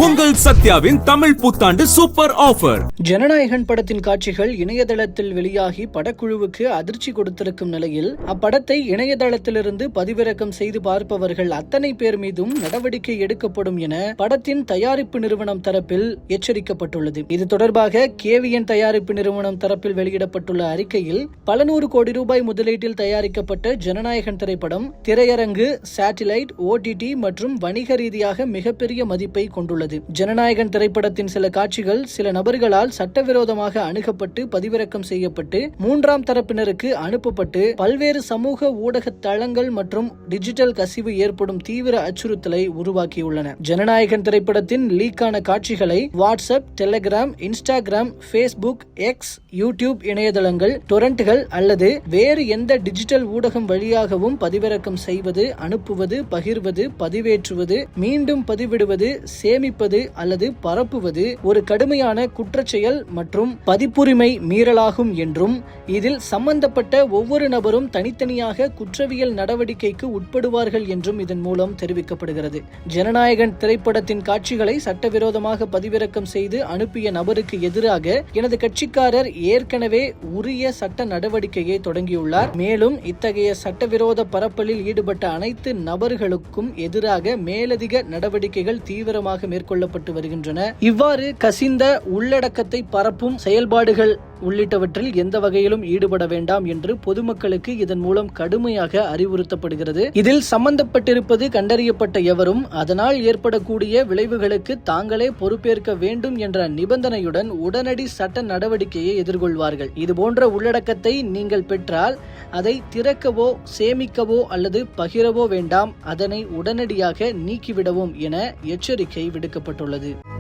உங்கள் சத்யாவின் தமிழ் புத்தாண்டு super offer. Jananayagan படத்தின் காட்சிகள் இணையதளத்தில் வெளியாகி படக்குழுவுக்கு அதிர்ச்சி கொடுத்திருக்கும் நிலையில் அப்படத்தை இணையதளத்திலிருந்து பதிவிறக்கம் செய்து பார்ப்பவர்கள் அத்தனை பேர் மீதும் நடவடிக்கை எடுக்கப்படும் என படத்தின் தயாரிப்பு நிறுவனம் தரப்பில் எச்சரிக்கப்பட்டுள்ளது. இது தொடர்பாக கேவிஎன் தயாரிப்பு நிறுவனம் தரப்பில் வெளியிடப்பட்டுள்ள அறிக்கையில் பல நூறு கோடி ரூபாய் முதலீட்டில் தயாரிக்கப்பட்ட ஜனநாயகன் திரைப்படம் திரையரங்கு, சேட்டிலைட், OTT மற்றும் வணிக ரீதியாக மிகப்பெரிய மதிப்பை கொண்டுள்ளது. ஜனநாயகன் திரைப்படத்தின் சில காட்சிகள் சில நபர்களால் சட்டவிரோதமாக அணுகப்பட்டு பதிவிறக்கம் செய்யப்பட்டு மூன்றாம் தரப்பினருக்கு அனுப்பப்பட்டு பல்வேறு சமூக ஊடக தளங்கள் மற்றும் டிஜிட்டல் கசிவு ஏற்படும் தீவிர அச்சுறுத்தலை உருவாக்கியுள்ளன. ஜனநாயகன் திரைப்படத்தின் லீக்கான காட்சிகளை WhatsApp, Telegram, Instagram, Facebook, X, YouTube இணையதளங்கள், டொரண்ட்கள் அல்லது வேறு எந்த டிஜிட்டல் ஊடகம் வழியாகவும் பதிவிறக்கம் செய்வது, அனுப்புவது, பகிர்வது, பதிவேற்றுவது, மீண்டும் பதிவிடுவது, சேமிப்பது அல்லது பரப்புவது ஒரு கடுமையான குற்றச்செயல் மற்றும் பதிப்புரிமை மீறலாகும் என்றும் இதில் சம்பந்தப்பட்ட ஒவ்வொரு நபரும் தனித்தனியாக குற்றவியல் நடவடிக்கைக்கு உட்படுவார்கள் என்றும் இதன் மூலம் தெரிவிக்கப்படுகிறது. ஜனநாயகன் திரைப்படத்தின் காட்சிகளை சட்டவிரோதமாக பதிவிறக்கம் செய்து அனுப்பிய நபருக்கு எதிராக எனது கட்சிக்காரர் ஏற்கனவே உரிய சட்ட நடவடிக்கையை தொடங்கியுள்ளார். மேலும் இத்தகைய சட்டவிரோத பரப்பலில் ஈடுபட்ட அனைத்து நபர்களுக்கும் எதிராக மேலதிக நடவடிக்கைகள் தீவிரமாக மேற்கொள்ளப்பட்டு வருகின்றன. இவ்வாறு கசிந்த உள்ளடக்கத்தை பரப்பும் செயல்பாடுகள் உள்ளிட்டவற்றில் எந்த வகையிலும் ஈடுபட வேண்டாம் என்று பொதுமக்களுக்கு இதன் மூலம் கடுமையாக அறிவுறுத்தப்படுகிறது. இதில் சம்பந்தப்பட்டிருப்பது கண்டறியப்பட்ட எவரும் அதனால் ஏற்படக்கூடிய விளைவுகளுக்கு தாங்களே பொறுப்பேற்க வேண்டும் என்ற நிபந்தனையுடன் உடனடி சட்ட நடவடிக்கையை எதிர்கொள்வார்கள். இதுபோன்ற உள்ளடக்கத்தை நீங்கள் பெற்றால் அதை திறக்கவோ, சேமிக்கவோ அல்லது பகிரவோ வேண்டாம். அதனை உடனடியாக நீக்கிவிடவும் என எச்சரிக்கை விடுக்கப்பட்டுள்ளது.